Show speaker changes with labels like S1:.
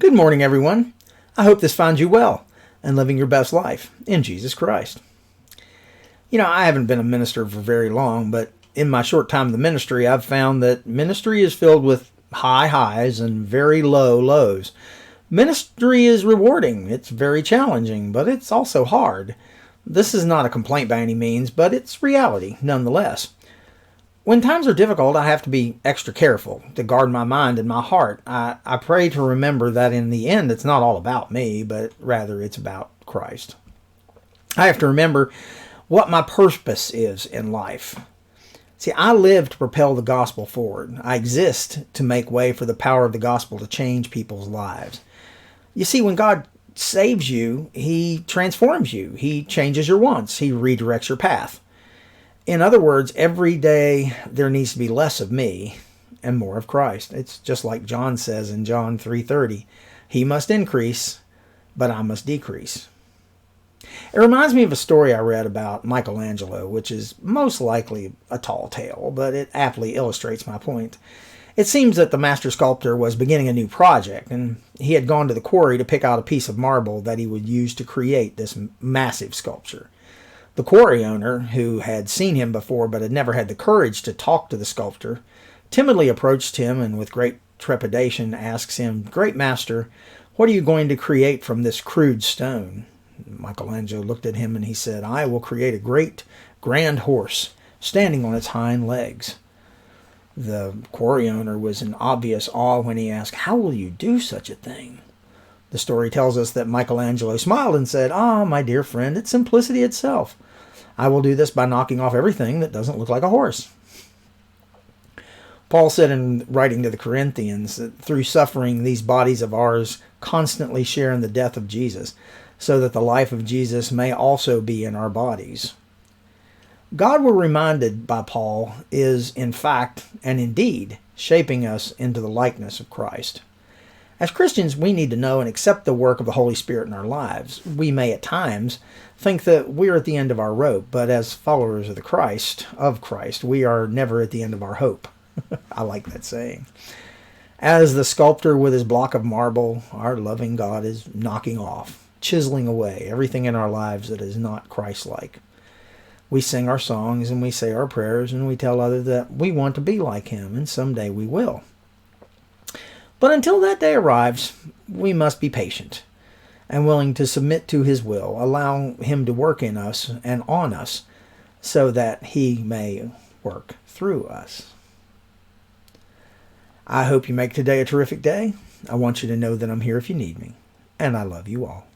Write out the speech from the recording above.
S1: Good morning, everyone. I hope this finds you well and living your best life in Jesus Christ. I haven't been a minister for very long, but in my short time in the ministry, I've found that ministry is filled with high highs and very low lows. Ministry is rewarding. It's very challenging, but it's also hard. This is not a complaint by any means, but it's reality nonetheless. When times are difficult, I have to be extra careful to guard my mind and my heart. I pray to remember that in the end, it's not all about me, but rather it's about Christ. I have to remember what my purpose is in life. See, I live to propel the gospel forward. I exist to make way for the power of the gospel to change people's lives. You see, when God saves you, He transforms you. He changes your wants. He redirects your path. In other words, every day there needs to be less of me and more of Christ. It's just like John says in John 3:30, He must increase, but I must decrease. It reminds me of a story I read about Michelangelo, which is most likely a tall tale, but it aptly illustrates my point. It seems that the master sculptor was beginning a new project, and he had gone to the quarry to pick out a piece of marble that he would use to create this massive sculpture. The quarry owner, who had seen him before but had never had the courage to talk to the sculptor, timidly approached him and with great trepidation asks him, "Great master, what are you going to create from this crude stone?" Michelangelo looked at him and he said, "I will create a great, grand horse standing on its hind legs." The quarry owner was in obvious awe when he asked, "How will you do such a thing?" The story tells us that Michelangelo smiled and said, "Ah, my dear friend, it's simplicity itself. I will do this by knocking off everything that doesn't look like a horse." Paul said in writing to the Corinthians that through suffering, these bodies of ours constantly share in the death of Jesus, so that the life of Jesus may also be in our bodies. God, we're reminded by Paul, is in fact and indeed shaping us into the likeness of Christ. As Christians, we need to know and accept the work of the Holy Spirit in our lives. We may at times think that we're at the end of our rope, but as followers of Christ, we are never at the end of our hope. I like that saying. As the sculptor with his block of marble, our loving God is knocking off, chiseling away everything in our lives that is not Christ-like. We sing our songs and we say our prayers and we tell others that we want to be like Him, and someday we will. But until that day arrives, we must be patient and willing to submit to His will, allow Him to work in us and on us so that He may work through us. I hope you make today a terrific day. I want you to know that I'm here if you need me, and I love you all.